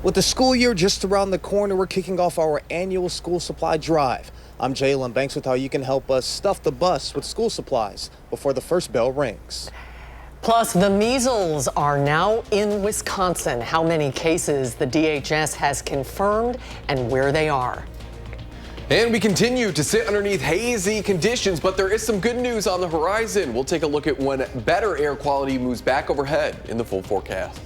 With the school year just around the corner, we're kicking off our annual school supply drive. I'm Jalen Banks with how you can help us stuff the bus with school supplies before the first bell rings. Plus, the measles are now in Wisconsin. How many cases the DHS has confirmed and where they are. And we continue to sit underneath hazy conditions, but there is some good news on the horizon. We'll take a look at when better air quality moves back overhead in the full forecast.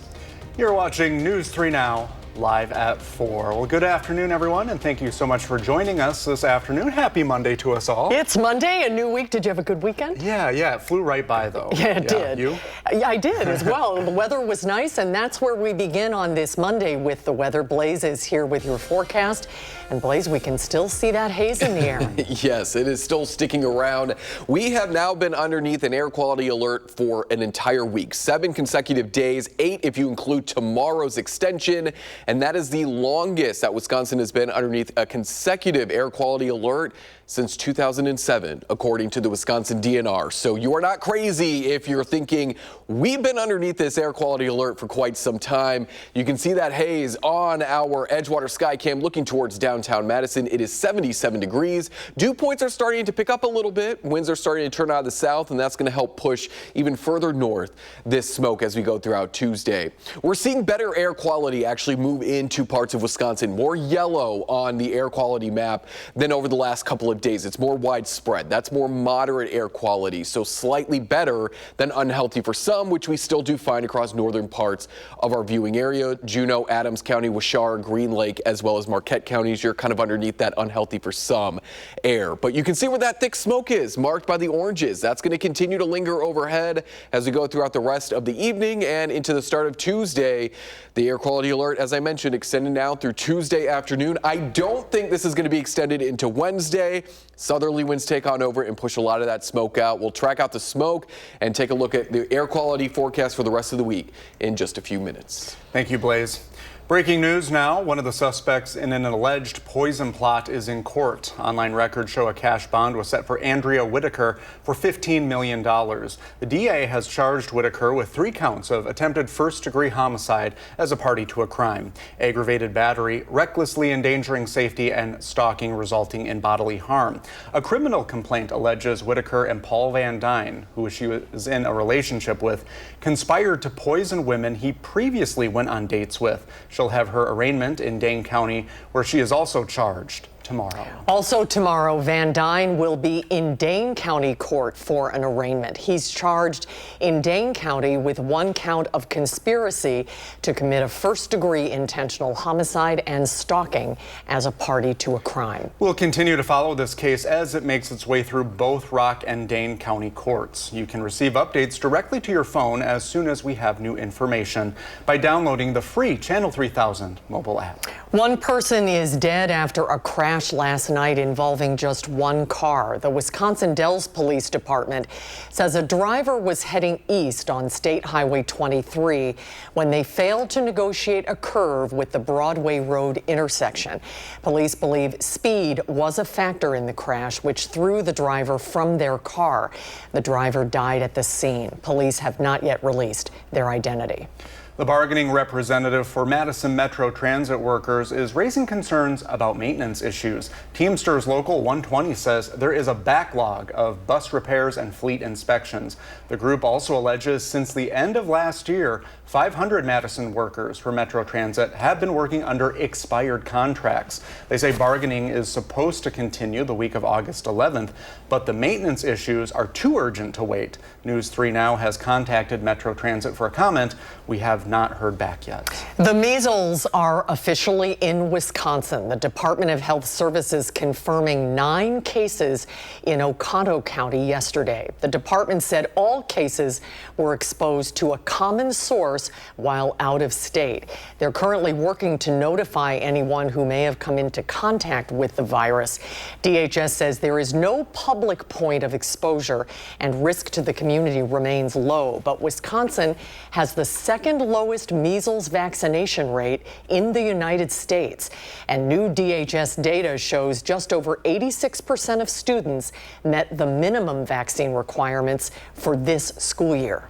You're watching News 3 Now, live at 4. Well, good afternoon, everyone, and thank you so much for joining us this afternoon. Happy Monday to us all. It's Monday, a new week. Did you have a good weekend? Yeah, it flew right by, though. Yeah, it did. You? Yeah, I did as well. The weather was nice, and that's where we begin on this Monday with the weather. Blaze is here with your forecast. And Blaze, we can still see that haze in the air. Yes, it is still sticking around. We have now been underneath an air quality alert for an entire week. 7 consecutive days, 8 if you include tomorrow's extension. And that is the longest that Wisconsin has been underneath a consecutive air quality alert since 2007, according to the Wisconsin DNR. So you are not crazy if you're thinking we've been underneath this air quality alert for quite some time. You can see that haze on our Edgewater sky cam looking towards downtown Madison. It is 77 degrees. Dew points are starting to pick up a little bit. Winds are starting to turn out of the south, and that's going to help push even further north this smoke as we go throughout Tuesday. We're seeing better air quality actually move into parts of Wisconsin, more yellow on the air quality map than over the last couple of days. It's more widespread. That's more moderate air quality, so slightly better than unhealthy for some, which we still do find across northern parts of our viewing area. Juneau, Adams County, Wishar, Green Lake, as well as Marquette counties, you're kind of underneath that unhealthy for some air. But you can see where that thick smoke is, marked by the oranges. That's going to continue to linger overhead as we go throughout the rest of the evening and into the start of Tuesday. The air quality alert, as I mentioned, extended now through Tuesday afternoon. I don't think this is going to be extended into Wednesday. Southerly winds take on over and push a lot of that smoke out. We'll track out the smoke and take a look at the air quality forecast for the rest of the week in just a few minutes. Thank you, Blaze. Breaking news now. One of the suspects in an alleged poison plot is in court. Online records show a cash bond was set for Andrea Whitaker for $15 million. The DA has charged Whitaker with 3 counts of attempted first-degree homicide as a party to a crime, aggravated battery, recklessly endangering safety, and stalking resulting in bodily harm. A criminal complaint alleges Whitaker and Paul Van Dyne, who she was in a relationship with, conspired to poison women he previously went on dates with. She'll have her arraignment in Dane County, where she is also charged tomorrow. Also tomorrow, Van Dyne will be in Dane County Court for an arraignment. He's charged in Dane County with 1 count of conspiracy to commit a first-degree intentional homicide and stalking as a party to a crime. We'll continue to follow this case as it makes its way through both Rock and Dane County courts. You can receive updates directly to your phone as soon as we have new information by downloading the free Channel 3000 mobile app. 1 person is dead after a crash last night involving just 1 car. The Wisconsin Dells Police Department says a driver was heading east on State Highway 23 when they failed to negotiate a curve with the Broadway Road intersection. Police believe speed was a factor in the crash, which threw the driver from their car. The driver died at the scene. Police have not yet released their identity. The bargaining representative for Madison Metro Transit workers is raising concerns about maintenance issues. Teamsters Local 120 says there is a backlog of bus repairs and fleet inspections. The group also alleges since the end of last year, 500 Madison workers for Metro Transit have been working under expired contracts. They say bargaining is supposed to continue the week of August 11th, but the maintenance issues are too urgent to wait. News 3 Now has contacted Metro Transit for a comment. We have not heard back yet. The measles are officially in Wisconsin. The Department of Health Services confirming 9 cases in Oconto County yesterday. The department said all cases were exposed to a common source while out of state. They're currently working to notify anyone who may have come into contact with the virus. DHS says there is no public point of exposure and risk to the community remains low, but Wisconsin has the 2nd lowest measles vaccination rate in the United States. And new DHS data shows just over 86% of students met the minimum vaccine requirements for this school year.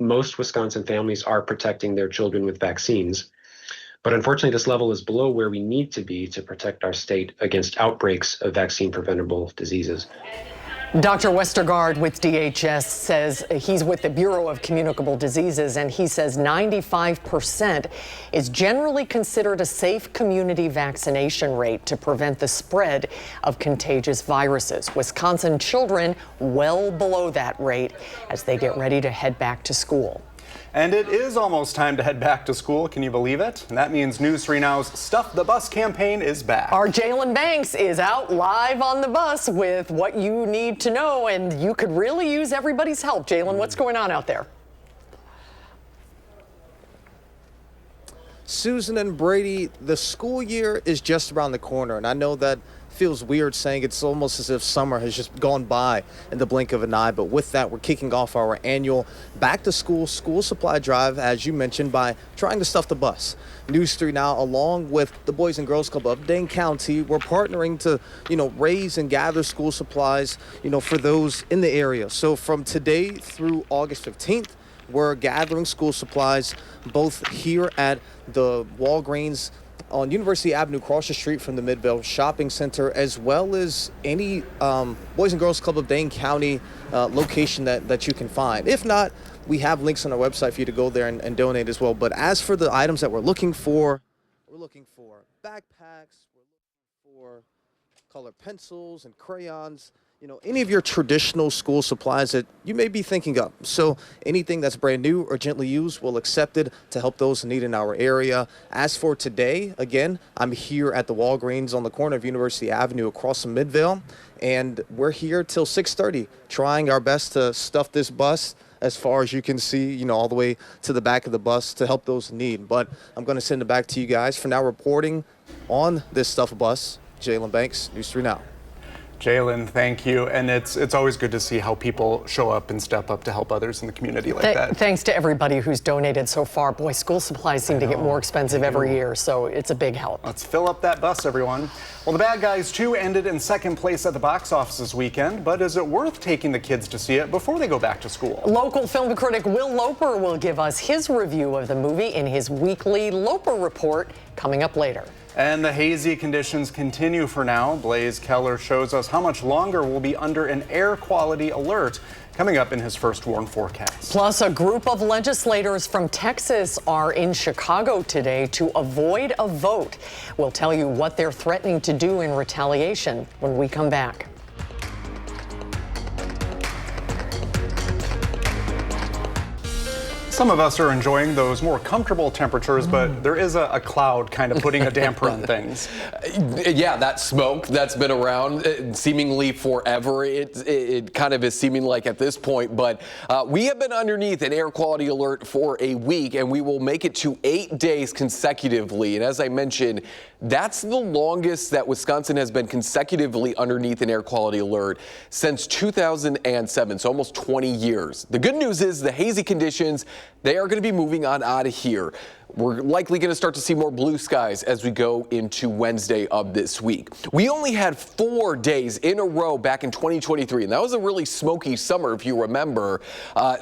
Most Wisconsin families are protecting their children with vaccines. But unfortunately, this level is below where we need to be to protect our state against outbreaks of vaccine-preventable diseases. Dr. Westergaard with DHS says he's with the Bureau of Communicable Diseases, and he says 95% is generally considered a safe community vaccination rate to prevent the spread of contagious viruses. Wisconsin children well below that rate as they get ready to head back to school. And it is almost time to head back to school. Can you believe it? And that means News 3 Now's Stuff the Bus campaign is back. Our Jalen Banks is out live on the bus with what you need to know, and you could really use everybody's help. Jalen, what's going on out there? Susan and Brady, the school year is just around the corner, and I know that feels weird saying it's almost as if summer has just gone by in the blink of an eye. But with that, we're kicking off our annual back to school supply drive, as you mentioned, by trying to stuff the bus. News 3 Now, along with the Boys and Girls Club of Dane County, we're partnering to, raise and gather school supplies, for those in the area. So from today through August 15th, we're gathering school supplies both here at the Walgreens on University Avenue across the street from the Midvale Shopping Center, as well as any Boys and Girls Club of Dane County location that you can find. If not, we have links on our website for you to go there and donate as well. But as for the items that we're looking for backpacks, we're looking for colored pencils and crayons, any of your traditional school supplies that you may be thinking of. So anything that's brand new or gently used, we'll accept it to help those in need in our area. As for today, again, I'm here at the Walgreens on the corner of University Avenue across from Midvale, and we're here till 6:30, trying our best to stuff this bus as far as you can see, all the way to the back of the bus to help those in need. But I'm going to send it back to you guys. For now, reporting on this stuff bus, Jalen Banks, News 3 Now. Jalen, thank you. And it's always good to see how people show up and step up to help others in the community like that. Thanks to everybody who's donated so far. Boy, school supplies seem to get more expensive every year, so it's a big help. Let's fill up that bus, everyone. Well, The Bad Guys 2 ended in second place at the box office this weekend, but is it worth taking the kids to see it before they go back to school? Local film critic Will Loper will give us his review of the movie in his weekly Loper Report coming up later. And the hazy conditions continue for now. Blaze Keller shows us how much longer we'll be under an air quality alert coming up in his first warn forecast. Plus, a group of legislators from Texas are in Chicago today to avoid a vote. We'll tell you what they're threatening to do in retaliation when we come back. Some of us are enjoying those more comfortable temperatures, but there is a cloud kind of putting a damper on things. Yeah, that smoke that's been around seemingly forever. It kind of is seeming like at this point, but we have been underneath an air quality alert for a week, and we will make it to 8 days consecutively. And as I mentioned, that's the longest that Wisconsin has been consecutively underneath an air quality alert since 2007, so almost 20 years. The good news is the hazy conditions, they are going to be moving on out of here. We're likely going to start to see more blue skies as we go into Wednesday of this week. We only had 4 days in a row back in 2023, and that was a really smoky summer, if you remember.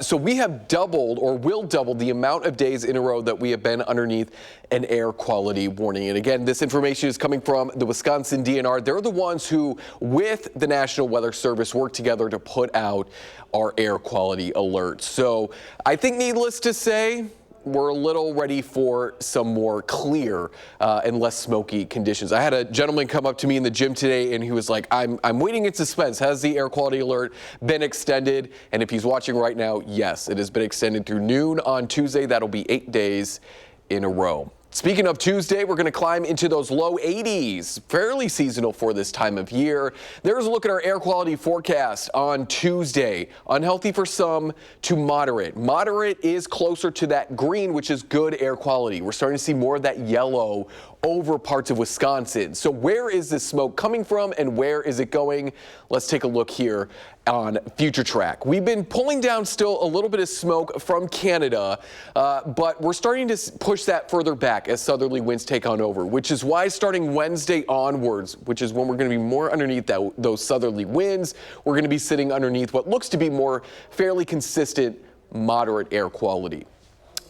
So we have doubled or will double the amount of days in a row that we have been underneath an air quality warning. And again, this information is coming from the Wisconsin DNR. They're the ones who, with the National Weather Service, work together to put out our air quality alerts. So I think needless to say, we're a little ready for some more clear and less smoky conditions. I had a gentleman come up to me in the gym today, and he was like, I'm waiting in suspense. Has the air quality alert been extended? And if he's watching right now, yes, it has been extended through noon on Tuesday. That'll be 8 days in a row. Speaking of Tuesday, we're going to climb into those low 80s, fairly seasonal for this time of year. There's a look at our air quality forecast on Tuesday. Unhealthy for some to moderate. Moderate is closer to that green, which is good air quality. We're starting to see more of that yellow over parts of Wisconsin. So where is this smoke coming from and where is it going? Let's take a look here on Future Track. We've been pulling down still a little bit of smoke from Canada, but we're starting to push that further back as southerly winds take on over, which is why starting Wednesday onwards, which is when we're going to be more underneath those southerly winds, we're going to be sitting underneath what looks to be more fairly consistent moderate air quality.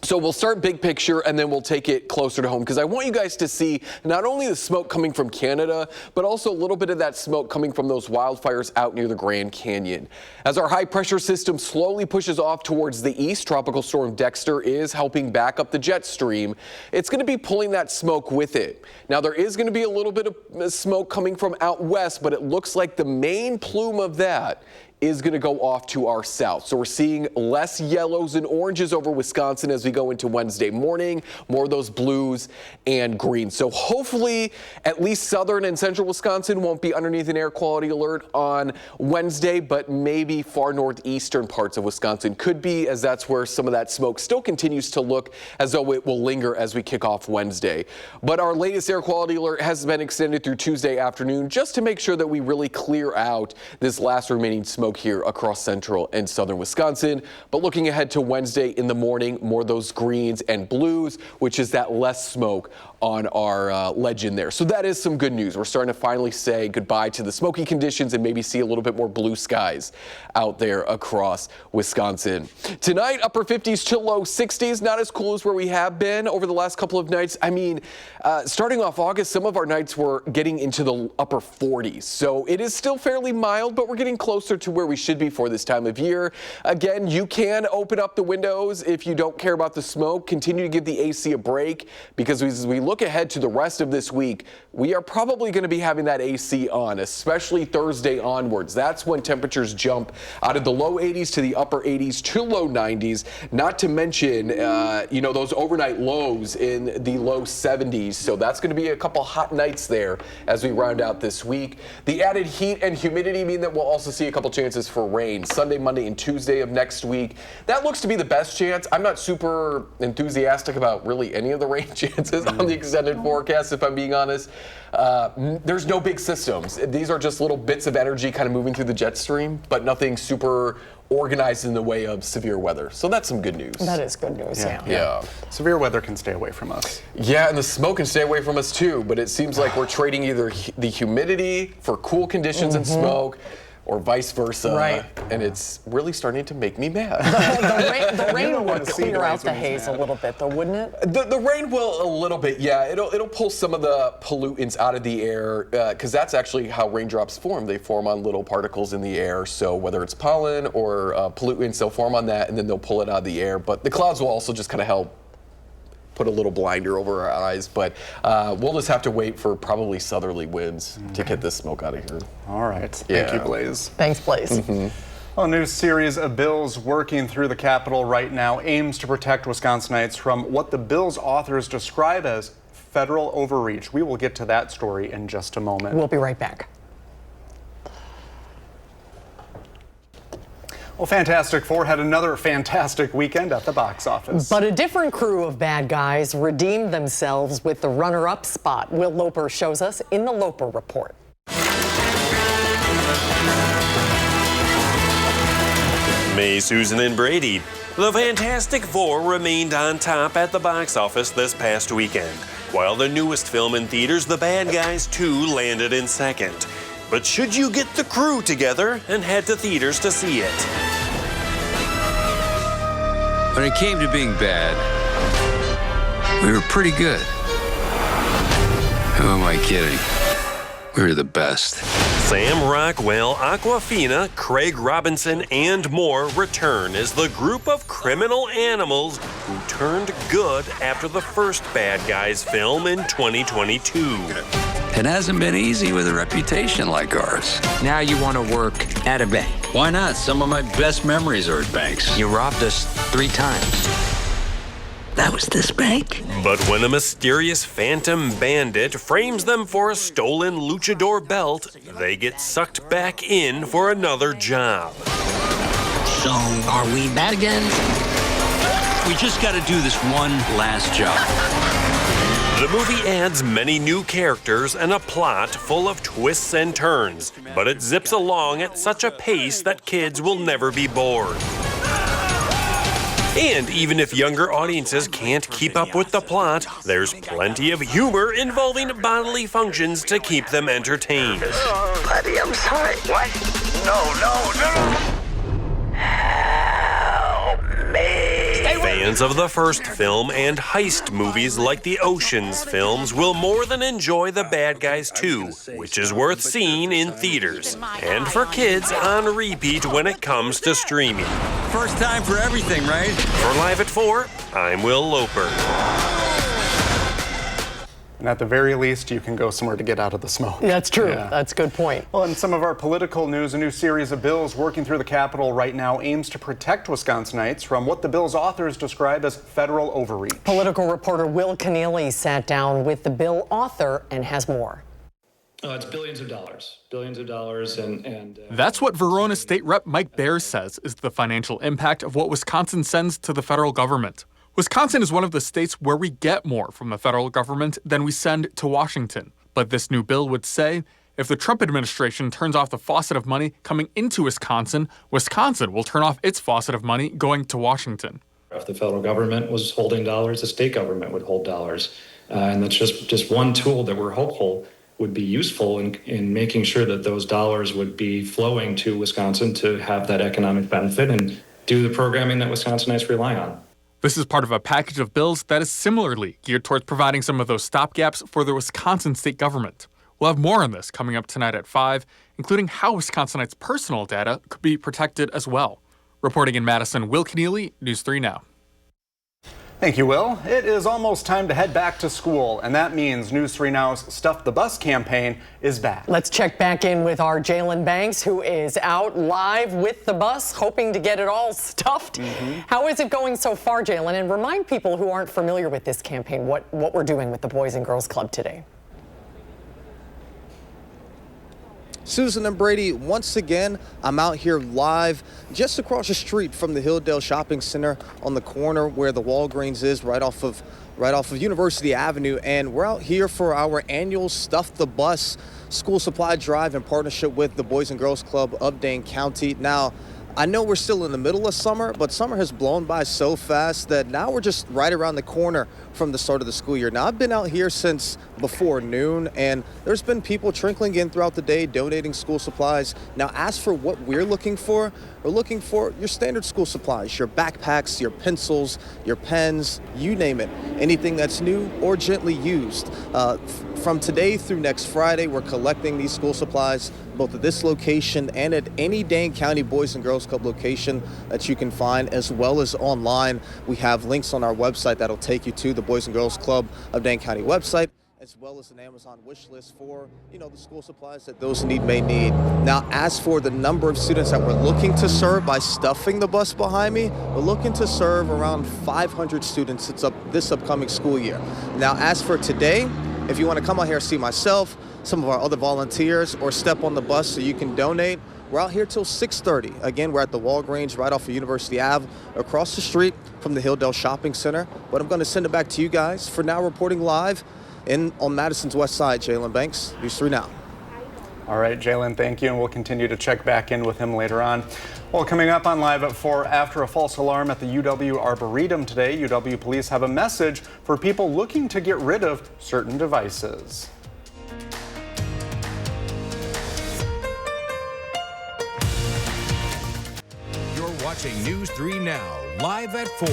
So we'll start big picture and then we'll take it closer to home because I want you guys to see not only the smoke coming from Canada, but also a little bit of that smoke coming from those wildfires out near the Grand Canyon. As our high pressure system slowly pushes off towards the east, Tropical Storm Dexter is helping back up the jet stream. It's going to be pulling that smoke with it. Now there is going to be a little bit of smoke coming from out west, but it looks like the main plume of that is going to go off to our south. So we're seeing less yellows and oranges over Wisconsin as we go into Wednesday morning, more of those blues and greens. So hopefully at least southern and central Wisconsin won't be underneath an air quality alert on Wednesday, but maybe far northeastern parts of Wisconsin could be, as that's where some of that smoke still continues to look as though it will linger as we kick off Wednesday. But our latest air quality alert has been extended through Tuesday afternoon just to make sure that we really clear out this last remaining smoke here across central and southern Wisconsin. But looking ahead to Wednesday in the morning, more of those greens and blues, which is that less smoke on our legend there. So that is some good news. We're starting to finally say goodbye to the smoky conditions and maybe see a little bit more blue skies out there across Wisconsin. Tonight, upper 50s to low 60s, not as cool as where we have been over the last couple of nights. I mean, starting off August, some of our nights were getting into the upper 40s. So it is still fairly mild, but we're getting closer to where we should be for this time of year. Again, you can open up the windows if you don't care about the smoke. Continue to give the AC a break because as we look ahead to the rest of this week, we are probably going to be having that AC on, especially Thursday onwards. That's when temperatures jump out of the low 80s to the upper 80s to low 90s, not to mention, those overnight lows in the low 70s. So that's going to be a couple hot nights there as we round out this week. The added heat and humidity mean that we'll also see a couple chances for rain Sunday, Monday, and Tuesday of next week. That looks to be the best chance. I'm not super enthusiastic about really any of the rain chances on the extended forecast, if I'm being honest. There's no big systems. These are just little bits of energy kind of moving through the jet stream, but nothing super organized in the way of severe weather. So that's some good news. That is good news, Yeah. Severe weather can stay away from us. Yeah, and the smoke can stay away from us too, but it seems like we're trading either the humidity for cool conditions and smoke, or vice versa, right? And it's really starting to make me mad. The rain would clear out the haze a little bit, though, wouldn't it? The rain will a little bit, yeah. It'll pull some of the pollutants out of the air, because that's actually how raindrops form. They form on little particles in the air. So whether it's pollen or pollutants, they'll form on that, and then they'll pull it out of the air. But the clouds will also just kind of help put a little blinder over our eyes, but we'll just have to wait for probably southerly winds to get this smoke out of here. All right. Thank you, Blaze. Thanks, Blaze. Well, a new series of bills working through the Capitol right now aims to protect Wisconsinites from what the bill's authors describe as federal overreach. We will get to that story in just a moment. We'll be right back. Well, Fantastic Four had another fantastic weekend at the box office. But a different crew of bad guys redeemed themselves with the runner-up spot. Will Loper shows us in the Loper Report. May, Susan, and Brady. The Fantastic Four remained on top at the box office this past weekend. While the newest film in theaters, The Bad Guys 2, landed in second. But should you get the crew together and head to theaters to see it? When it came to being bad, we were pretty good. Who am I kidding? We were the best. Sam Rockwell, Awkwafina, Craig Robinson, and more return as the group of criminal animals who turned good after the first Bad Guys film in 2022. It hasn't been easy with a reputation like ours. Now you want to work at a bank. Why not? Some of my best memories are at banks. You robbed us 3 times. That was this bank? But when a mysterious phantom bandit frames them for a stolen luchador belt, they get sucked back in for another job. So, are we bad again? We just got to do this one last job. The movie adds many new characters and a plot full of twists and turns, but it zips along at such a pace that kids will never be bored. And even if younger audiences can't keep up with the plot, there's plenty of humor involving bodily functions to keep them entertained. Oh, buddy, I'm sorry. What? No. Help me. Fans of the first film and heist movies like the Ocean's films will more than enjoy The Bad Guys 2, which is worth seeing in theaters, and for kids on repeat when it comes to streaming. First time for everything, right? For Live at 4, I'm Will Loper. And at the very least, you can go somewhere to get out of the smoke. That's true. Yeah. That's a good point. Well, in some of our political news, a new series of bills working through the Capitol right now aims to protect Wisconsinites from what the bill's authors describe as federal overreach. Political reporter Will Keneally sat down with the bill author and has more. It's billions of dollars, and That's what Verona State Rep Mike Baer says is the financial impact of what Wisconsin sends to the federal government. Wisconsin is one of the states where we get more from the federal government than we send to Washington. But this new bill would say if the Trump administration turns off the faucet of money coming into Wisconsin, Wisconsin will turn off its faucet of money going to Washington. if the federal government was holding dollars, the state government would hold dollars. And that's just one tool that we're hopeful would be useful in making sure that those dollars would be flowing to Wisconsin to have that economic benefit and do the programming that Wisconsinites rely on. This is part of a package of bills that is similarly geared towards providing some of those stopgaps for the Wisconsin state government. We'll have more on this coming up tonight at 5, including how Wisconsinites' personal data could be protected as well. Reporting in Madison, Will Keneally, News 3 Now. Thank you, Will. It is almost time to head back to school, and that means News 3 Now's Stuff the Bus campaign is back. Let's check back in with our Jalen Banks, who is out live with the bus, hoping to get it all stuffed. How is it going so far, Jalen? And remind people who aren't familiar with this campaign what we're doing with the Boys and Girls Club today. Susan and Brady, once again, I'm out here live just across the street from the Hilldale Shopping Center on the corner where the Walgreens is, right off of University Avenue. And we're out here for our annual Stuff the Bus school supply drive in partnership with the Boys and Girls Club of Dane County. Now, I know we're still in the middle of summer, but summer has blown by so fast that now we're just right around the corner from the start of the school year. Now, I've been out here since before noon, and there's been people trickling in throughout the day donating school supplies. Now, as for what we're looking for your standard school supplies, your backpacks, your pencils, your pens, you name it, anything that's new or gently used. From today through next Friday, we're collecting these school supplies both at this location and at any Dane County Boys and Girls Club location that you can find, as well as online. We have links on our website that'll take you to the Boys and Girls Club of Dane County website, as well as an Amazon wish list for, the school supplies that those in need may need. Now, as for the number of students that we're looking to serve by stuffing the bus behind me, we're looking to serve around 500 students this upcoming school year. Now, as for today, if you want to come out here and see myself, some of our other volunteers, or step on the bus so you can donate, we're out here till 6:30. Again, we're at the Walgreens right off of University Ave, across the street from the Hilldale Shopping Center. But I'm going to send it back to you guys. For now, reporting live on Madison's west side, Jalen Banks, News 3 Now. All right, Jalen, thank you, and we'll continue to check back in with him later on. Well, coming up on Live at 4, after a false alarm at the UW Arboretum today, UW police have a message for people looking to get rid of certain devices. You're watching News 3 Now, Live at 4.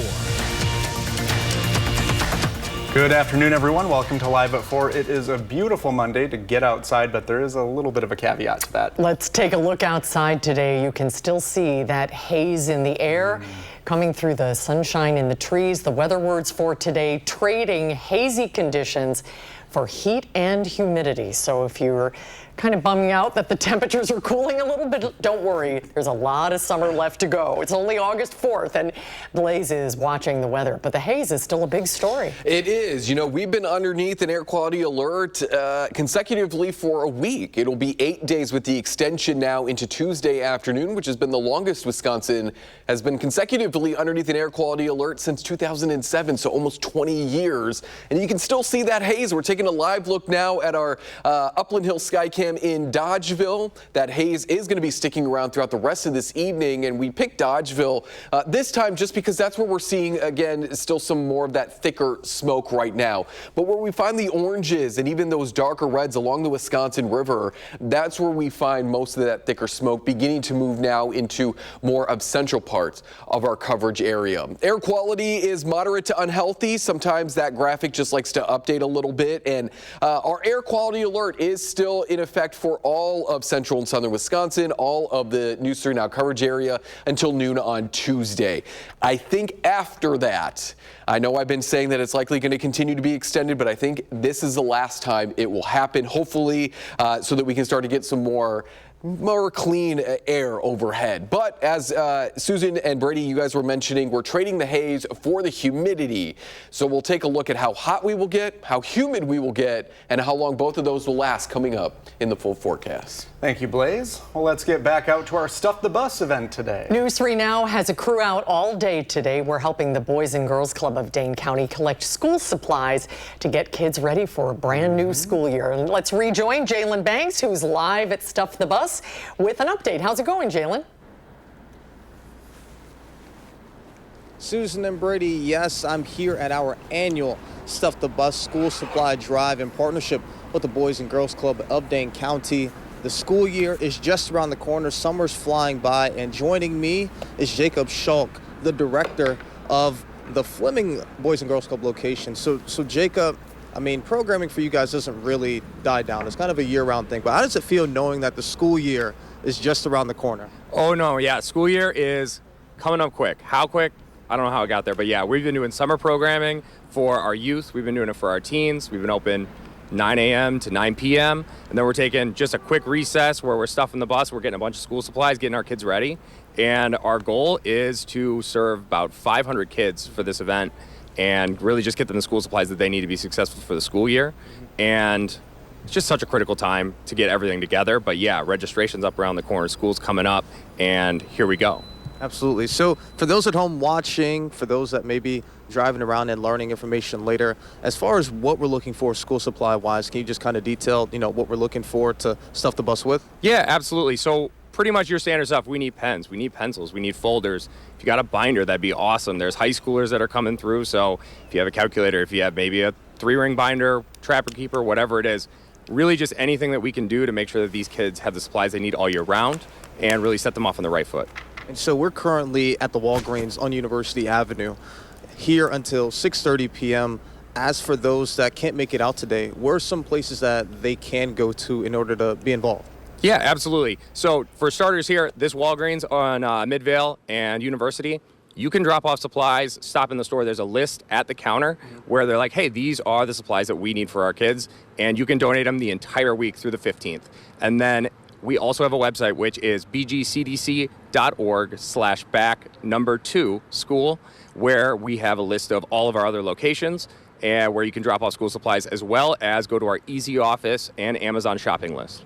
Good afternoon, everyone. Welcome to Live at 4. It is a beautiful Monday to get outside, but there is a little bit of a caveat to that. Let's take a look outside today. You can still see that haze in the air coming through the sunshine in the trees. The weather words for today, trading hazy conditions for heat and humidity. So if you're kind of bumming out that the temperatures are cooling a little bit, don't worry. There's a lot of summer left to go. It's only August 4th, and Blaze is watching the weather. But the haze is still a big story. It is. We've been underneath an air quality alert consecutively for a week. It'll be 8 days with the extension now into Tuesday afternoon, which has been the longest Wisconsin has been consecutively underneath an air quality alert since 2007, so almost 20 years. And you can still see that haze. We're taking taking a live look now at our Upland Hill Skycam in Dodgeville. That haze is going to be sticking around throughout the rest of this evening, and we picked Dodgeville this time just because that's where we're seeing, again, still some more of that thicker smoke right now. But where we find the oranges and even those darker reds along the Wisconsin River, that's where we find most of that thicker smoke beginning to move now into more of central parts of our coverage area. Air quality is moderate to unhealthy. Sometimes that graphic just likes to update a little bit, and our air quality alert is still in effect for all of central and southern Wisconsin, all of the News 3 Now coverage area until noon on Tuesday. I think after that, I know I've been saying that it's likely going to continue to be extended, but I think this is the last time it will happen, hopefully, so that we can start to get some more clean air overhead. But as Susan and Brady, you guys were mentioning, we're trading the haze for the humidity. So we'll take a look at how hot we will get, how humid we will get, and how long both of those will last coming up in the full forecast. Thank you, Blaze. Well, let's get back out to our Stuff the Bus event today. News 3 Now has a crew out all day today. We're helping the Boys and Girls Club of Dane County collect school supplies to get kids ready for a brand new school year. And let's rejoin Jalen Banks, who's live at Stuff the Bus with an update. How's it going, Jalen? Susan and Brady, yes, I'm here at our annual Stuff the Bus school supply drive in partnership with the Boys and Girls Club of Dane County. The school year is just around the corner. Summer's flying by, and joining me is Jacob Schulk, the director of the Fleming Boys and Girls Club location. So Jacob, I mean, programming for you guys doesn't really die down. It's kind of a year-round thing. But how does it feel knowing that the school year is just around the corner? Oh, no, yeah. School year is coming up quick. How quick? I don't know how it got there. But, yeah, we've been doing summer programming for our youth. We've been doing it for our teens. We've been open 9 a.m. to 9 p.m. And then we're taking just a quick recess where we're stuffing the bus. We're getting a bunch of school supplies, getting our kids ready. And our goal is to serve about 500 kids for this event and really just get them the school supplies that they need to be successful for the school year. And it's just such a critical time to get everything together. But yeah, registration's up around the corner, school's coming up, and here we go. Absolutely. So for those at home watching, for those that may be driving around and learning information later, as far as what we're looking for school supply wise, can you just kind of detail, what we're looking for to stuff the bus with? Yeah, absolutely. So pretty much your standard stuff. We need pens, we need pencils, we need folders. If you got a binder, that'd be awesome. There's high schoolers that are coming through. So if you have a calculator, if you have maybe a 3-ring binder, Trapper Keeper, whatever it is, really just anything that we can do to make sure that these kids have the supplies they need all year round and really set them off on the right foot. And so we're currently at the Walgreens on University Avenue here until 6:30 p.m. As for those that can't make it out today, where are some places that they can go to in order to be involved? Yeah, absolutely. So for starters here, this Walgreens on Midvale and University, you can drop off supplies, stop in the store. There's a list at the counter where they're like, hey, these are the supplies that we need for our kids, and you can donate them the entire week through the 15th. And then we also have a website, which is bgcdc.org/back2school, where we have a list of all of our other locations and where you can drop off school supplies, as well as go to our Easy Office and Amazon shopping list.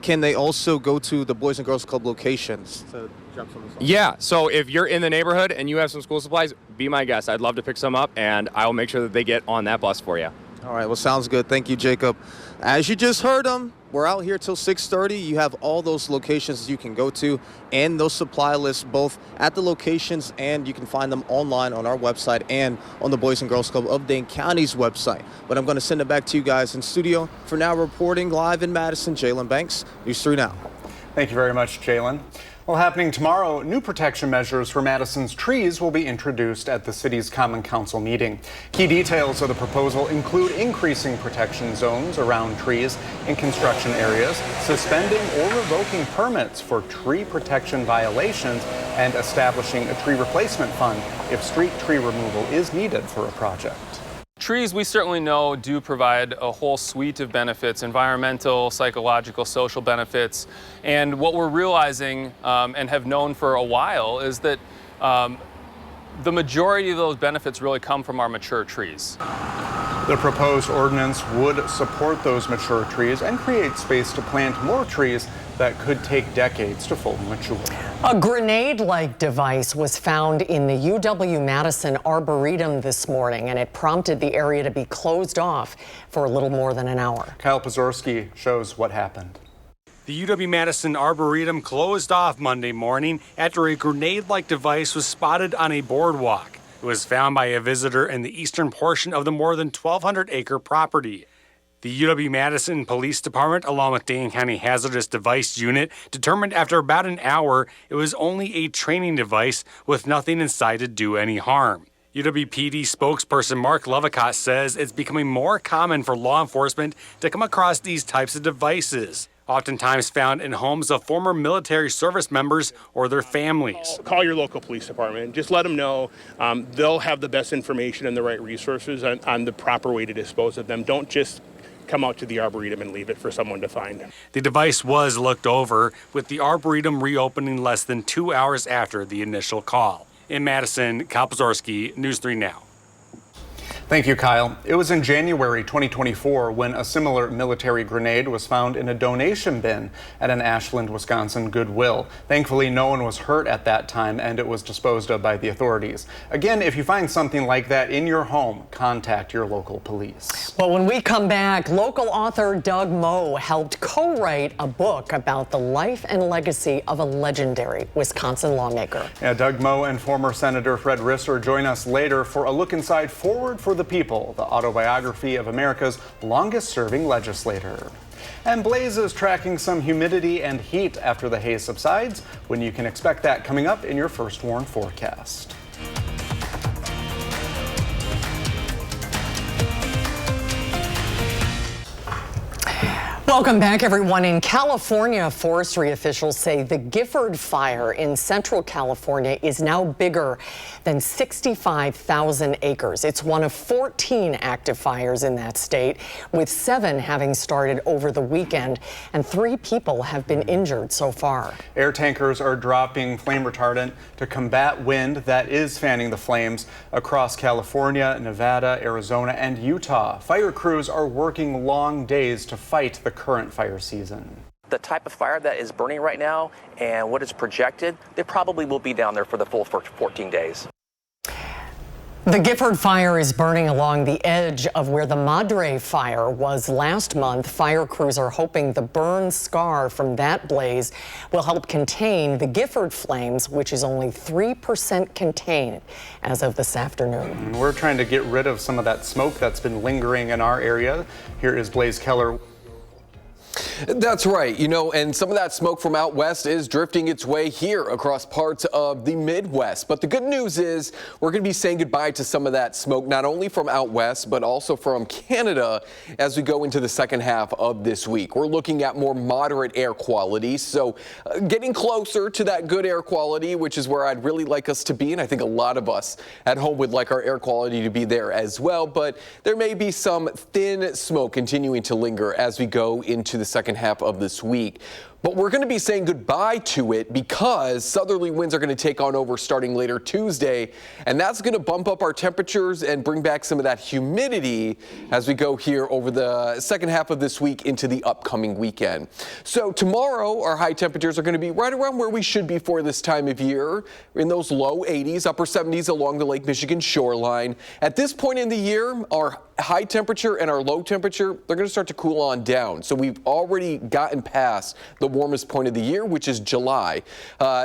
Can they also go to the Boys and Girls Club locations to drop some of this off? Yeah, so if you're in the neighborhood and you have some school supplies, be my guest. I'd love to pick some up, and I will make sure that they get on that bus for you. All right, well, sounds good. Thank you, Jacob. As you just heard them, we're out here till 6:30. You have all those locations you can go to and those supply lists both at the locations, and you can find them online on our website and on the Boys and Girls Club of Dane County's website. But I'm going to send it back to you guys in studio. For now, reporting live in Madison, Jalen Banks, News 3 Now. Thank you very much, Jalen. Well, happening tomorrow, new protection measures for Madison's trees will be introduced at the city's Common Council meeting. Key details of the proposal include increasing protection zones around trees in construction areas, suspending or revoking permits for tree protection violations, and establishing a tree replacement fund if street tree removal is needed for a project. Trees, we certainly know, do provide a whole suite of benefits: environmental, psychological, social benefits. And what we're realizing and have known for a while is that the majority of those benefits really come from our mature trees. The proposed ordinance would support those mature trees and create space to plant more trees that could take decades to fully mature. A grenade-like device was found in the UW-Madison Arboretum this morning, and it prompted the area to be closed off for a little more than an hour. Kyle Pazorski shows what happened. The UW-Madison Arboretum closed off Monday morning after a grenade-like device was spotted on a boardwalk. It was found by a visitor in the eastern portion of the more than 1,200-acre property. The UW-Madison Police Department, along with Dane County Hazardous Device Unit, determined after about an hour it was only a training device with nothing inside to do any harm. UWPD spokesperson Mark Levicott says it's becoming more common for law enforcement to come across these types of devices, oftentimes found in homes of former military service members or their families. Call your local police department. Just let them know. They'll have the best information and the right resources on the proper way to dispose of them. Don't just come out to the Arboretum and leave it for someone to find. The device was looked over, with the Arboretum reopening less than 2 hours after the initial call. In Madison, Kyle Pazorski, News 3 Now. Thank you, Kyle. It was in January 2024 when a similar military grenade was found in a donation bin at an Ashland, Wisconsin Goodwill. Thankfully, no one was hurt at that time, and it was disposed of by the authorities. Again, if you find something like that in your home, contact your local police. Well, when we come back, local author Doug Moe helped co-write a book about the life and legacy of a legendary Wisconsin lawmaker. Yeah, Doug Moe and former Senator Fred Risser join us later for a look inside Forward for the People, the autobiography of America's longest-serving legislator. And Blaze is tracking some humidity and heat after the haze subsides, when you can expect that coming up in your First Warn forecast. Welcome back, everyone. In California, forestry officials say the Gifford fire in Central California is now bigger than 65,000 acres. It's one of 14 active fires in that state, with 7 having started over the weekend, and 3 people have been injured so far. Air tankers are dropping flame retardant to combat wind that is fanning the flames across California, Nevada, Arizona, and Utah. Fire crews are working long days to fight the current fire season. The type of fire that is burning right now and what is projected, they probably will be down there for the full 14 days. The Gifford fire is burning along the edge of where the Madre fire was last month. Fire crews are hoping the burn scar from that blaze will help contain the Gifford flames, which is only 3% contained as of this afternoon. We're trying to get rid of some of that smoke that's been lingering in our area. Here is Blaze Keller. That's right, and some of that smoke from out west is drifting its way here across parts of the Midwest. But the good news is we're going to be saying goodbye to some of that smoke, not only from out west, but also from Canada as we go into the second half of this week. We're looking at more moderate air quality, so getting closer to that good air quality, which is where I'd really like us to be, and I think a lot of us at home would like our air quality to be there as well. But there may be some thin smoke continuing to linger as we go into the second half of this week. But we're going to be saying goodbye to it because southerly winds are going to take on over starting later Tuesday, and that's going to bump up our temperatures and bring back some of that humidity as we go here over the second half of this week into the upcoming weekend. So tomorrow, our high temperatures are going to be right around where we should be for this time of year, in those low 80s, upper 70s along the Lake Michigan shoreline. At this point in the year, our high temperature and our low temperature, they're going to start to cool on down. So we've already gotten past the warmest point of the year, which is July.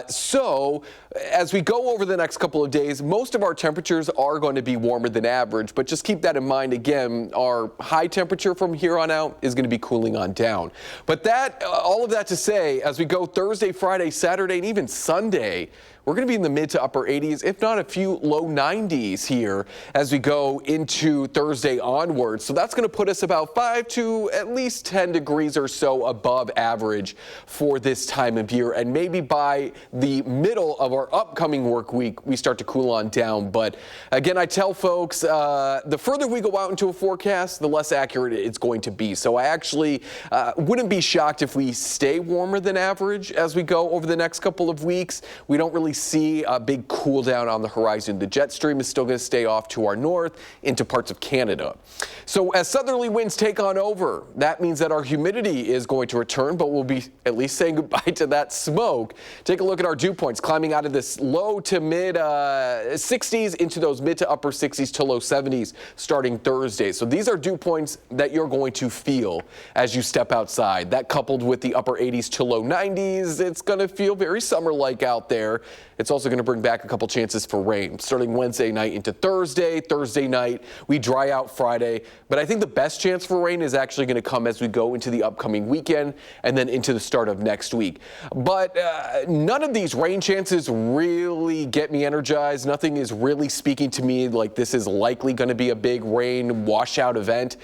So as we go over the next couple of days, most of our temperatures are going to be warmer than average, but just keep that in mind. Again, our high temperature from here on out is going to be cooling on down. But that, all of that to say, as we go Thursday, Friday, Saturday, and even Sunday, we're going to be in the mid to upper 80s, if not a few low 90s here as we go into Thursday onwards. So that's going to put us about 5 to at least 10 degrees or so above average for this time of year. And maybe by the middle of our upcoming work week, we start to cool on down. But again, I tell folks, the further we go out into a forecast, the less accurate it's going to be. So I actually wouldn't be shocked if we stay warmer than average as we go over the next couple of weeks. We don't really really see a big cool down on the horizon. The jet stream is still going to stay off to our north into parts of Canada. So as southerly winds take on over, that means that our humidity is going to return, but we'll be at least saying goodbye to that smoke. Take a look at our dew points climbing out of this low to mid 60s into those mid to upper 60s to low 70s starting Thursday. So these are dew points that you're going to feel as you step outside. That coupled with the upper 80s to low 90s, it's going to feel very summer-like out there. It's also going to bring back a couple chances for rain starting Wednesday night into Thursday. Thursday night, we dry out Friday. But I think the best chance for rain is actually going to come as we go into the upcoming weekend and then into the start of next week. But none of these rain chances really get me energized. Nothing is really speaking to me like this is likely going to be a big rain washout event.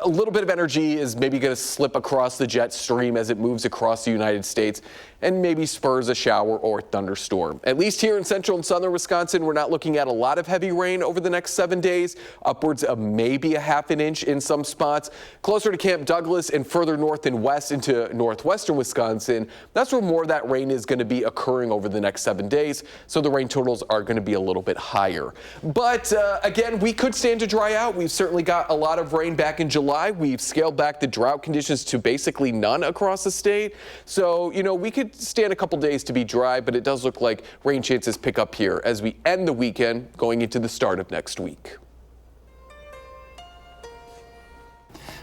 A little bit of energy is maybe going to slip across the jet stream as it moves across the United States and maybe spurs a shower or thunderstorm. At least here in central and southern Wisconsin, we're not looking at a lot of heavy rain over the next 7 days, upwards of maybe a half an inch in some spots. Closer to Camp Douglas and further north and west into northwestern Wisconsin, that's where more of that rain is going to be occurring over the next 7 days, so the rain totals are going to be a little bit higher. But again, we could stand to dry out. We've certainly got a lot of rain back in July. We've scaled back the drought conditions to basically none across the state. So, you know, we could stand a couple days to be dry, but it does look like rain chances pick up here as we end the weekend going into the start of next week.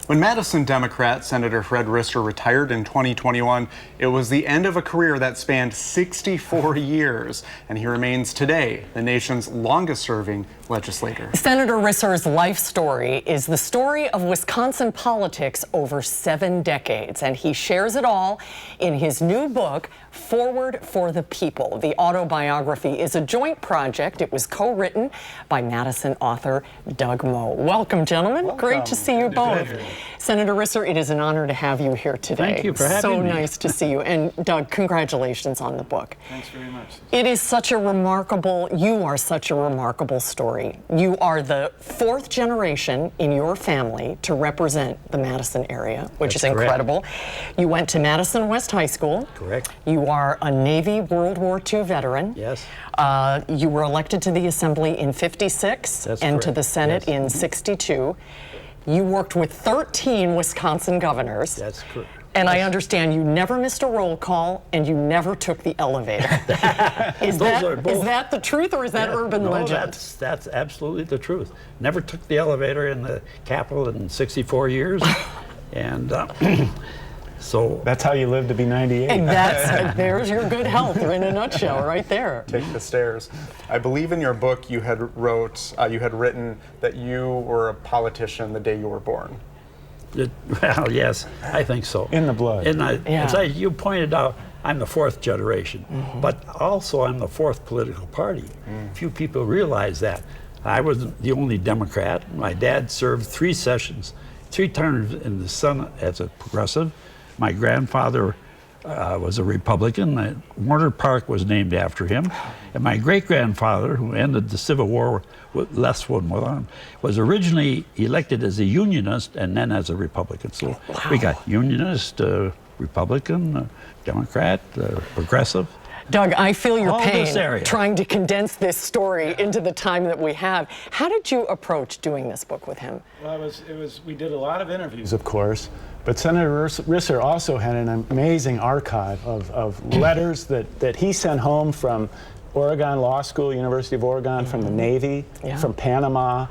When Madison Democrat Senator Fred Risser retired in 2021, it was the end of a career that spanned 64 years, and he remains today the nation's longest-serving legislator. Senator Risser's life story is the story of Wisconsin politics over 7 decades, and he shares it all in his new book, Forward for the People. The autobiography is a joint project. It was co-written by Madison author Doug Moe. Welcome, gentlemen. Welcome. Great to see you both. Senator Risser, it is an honor to have you here today. Thank you for having me. So nice to see you. And Doug, congratulations on the book. Thanks very much. It is such a remarkable, you are such a remarkable story. You are the 4th generation in your family to represent the Madison area, which That's is incredible. correct. You went to Madison West High School. Correct. You are a Navy World War II veteran. Yes. You were elected to the Assembly in '56 That's and to correct. the Senate in '62. You worked with 13 Wisconsin governors. That's correct. And I understand you never missed a roll call and you never took the elevator. Is that the truth or is that urban legend? That's absolutely the truth. Never took the elevator in the Capitol in 64 years. And so that's how you live to be 98. And there's your good health in a nutshell right there. Take the stairs. I believe in your book you had written that you were a politician the day you were born. Well, yes, I think so. In the blood. And as you pointed out, I'm the 4th generation, but also I'm the 4th political party. Few people realize that. I was the only Democrat. My dad served 3 sessions, 3 terms in the Senate as a progressive. My grandfather was a Republican. Warner Park was named after him. And my great-grandfather, who ended the Civil War with less one with him, was originally elected as a Unionist and then as a Republican. So we got Unionist, Republican, Democrat, progressive. Doug, I feel your All pain this area. trying to condense this story into the time that we have. How did you approach doing this book with him? Well, we did a lot of interviews, of course, but Senator Risser also had an amazing archive of letters that he sent home from Oregon Law School, University of Oregon, from the Navy, from Panama,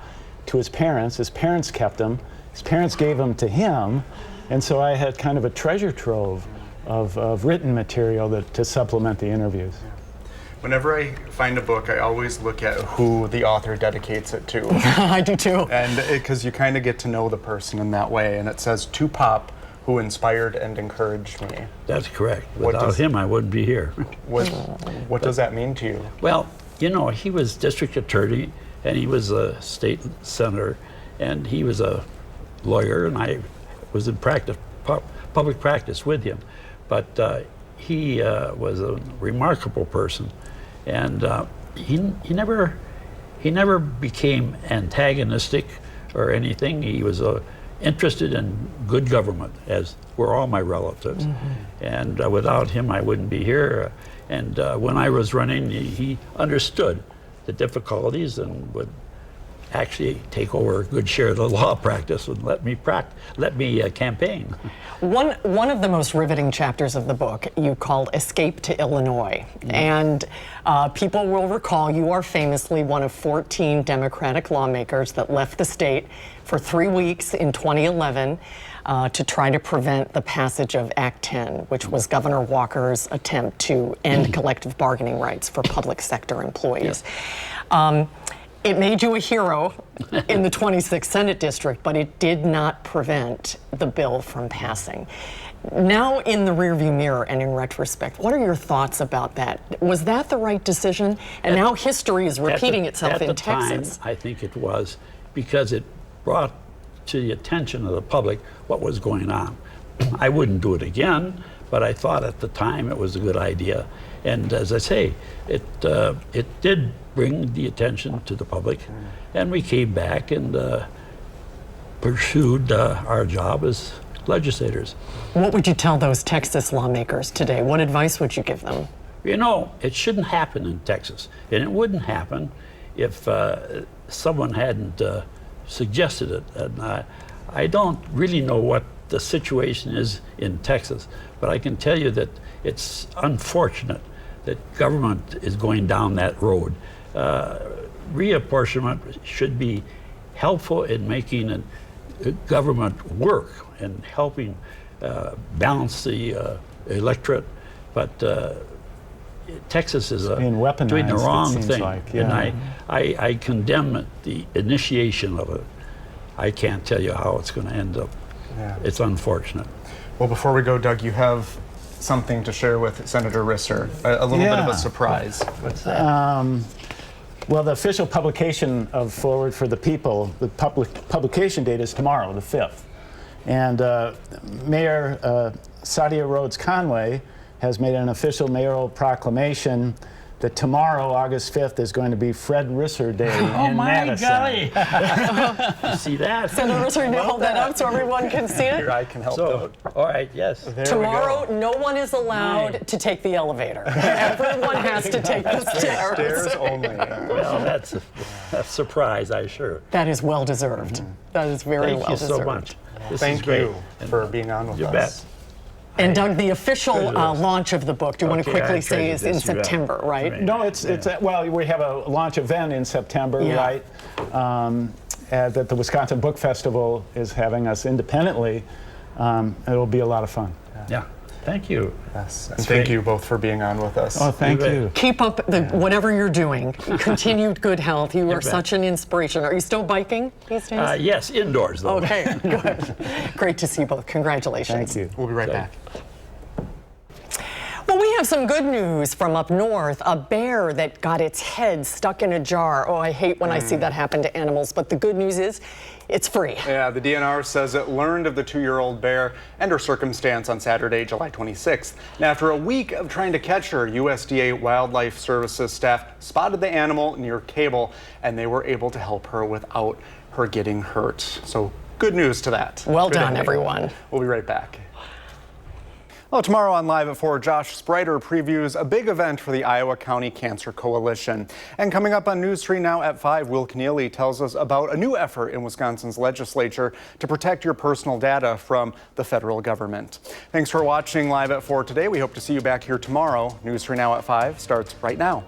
to his parents. His parents kept them. His parents gave them to him, and so I had kind of a treasure trove of written material to supplement the interviews. Whenever I find a book, I always look at who the author dedicates it to. I do too. And because you kind of get to know the person in that way. And it says, to Pop, who inspired and encouraged me. That's correct. Without him, I wouldn't be here. What does that mean to you? Well, you know, he was district attorney and he was a state senator and he was a lawyer and I was in public practice with him. But he was a remarkable person, and he never became antagonistic or anything. He was interested in good government, as were all my relatives. And without him, I wouldn't be here. And when I was running, he understood the difficulties and would actually take over a good share of the law practice and let me campaign. One of the most riveting chapters of the book you called Escape to Illinois. And people will recall you are famously one of 14 Democratic lawmakers that left the state for 3 weeks in 2011 to try to prevent the passage of Act 10, which was Governor Walker's attempt to end collective bargaining rights for public sector employees. It made you a hero in the 26th Senate District, but it did not prevent the bill from passing. Now, in the rearview mirror and in retrospect, what are your thoughts about that? Was that the right decision? And now history is repeating itself in Texas. Time, I think it was, because it brought to the attention of the public what was going on. I wouldn't do it again, but I thought at the time it was a good idea. And as I say, it did bring the attention to the public, and we came back and pursued our job as legislators. What would you tell those Texas lawmakers today? What advice would you give them? You know, it shouldn't happen in Texas, and it wouldn't happen if someone hadn't suggested it. And I don't really know what the situation is in Texas, but I can tell you that it's unfortunate that government is going down that road. Reapportionment should be helpful in making government work and helping balance the electorate, but Texas is doing the wrong thing, and I condemn the initiation of it. I can't tell you how it's going to end up. It's unfortunate. Well, before we go, Doug, you have something to share with Senator Risser, a little bit of a surprise. What's that? Well, the official publication of Forward for the People, the publication date is tomorrow, the 5th. And Mayor Sadia Rhodes Conway has made an official mayoral proclamation that tomorrow, August 5th, is going to be Fred Risser Day in Madison. Oh, my golly! See that? Senator Risser, can you hold that up so everyone can see it? Here, I can help. All right, yes. Tomorrow, no one is allowed to take the elevator. Everyone has to take the stairs. Stairs only. Well, that's a surprise, I'm sure. That is well deserved. That is very well deserved. Thank you so much. Thank you for being on with us. You bet. And Doug, the official launch of the book, do you want to quickly say is in September, right? No, it's well, we have a launch event in September, right? That the Wisconsin Book Festival is having us independently. It'll be a lot of fun. Yeah. Thank you. Yes, and thank you both for being on with us. Oh, thank you. Keep up whatever you're doing. Continued good health. You are such an inspiration. Are you still biking these days? Yes, indoors though. Okay, good. Great to see you both. Congratulations. Thank you. We'll be right back. Well, we have some good news from up north. A bear that got its head stuck in a jar. Oh, I hate when I see that happen to animals, but the good news is it's free. Yeah, the DNR says it learned of the 2-year-old bear and her circumstance on Saturday, July 26th. And after a week of trying to catch her, USDA Wildlife Services staff spotted the animal near cable, and they were able to help her without her getting hurt. So good news to that. Well done, everyone. We'll be right back. Well, tomorrow on Live at 4, Josh Spreiter previews a big event for the Iowa County Cancer Coalition. And coming up on News 3 Now at 5, Will Keneally tells us about a new effort in Wisconsin's legislature to protect your personal data from the federal government. Thanks for watching Live at 4 today. We hope to see you back here tomorrow. News 3 Now at 5 starts right now.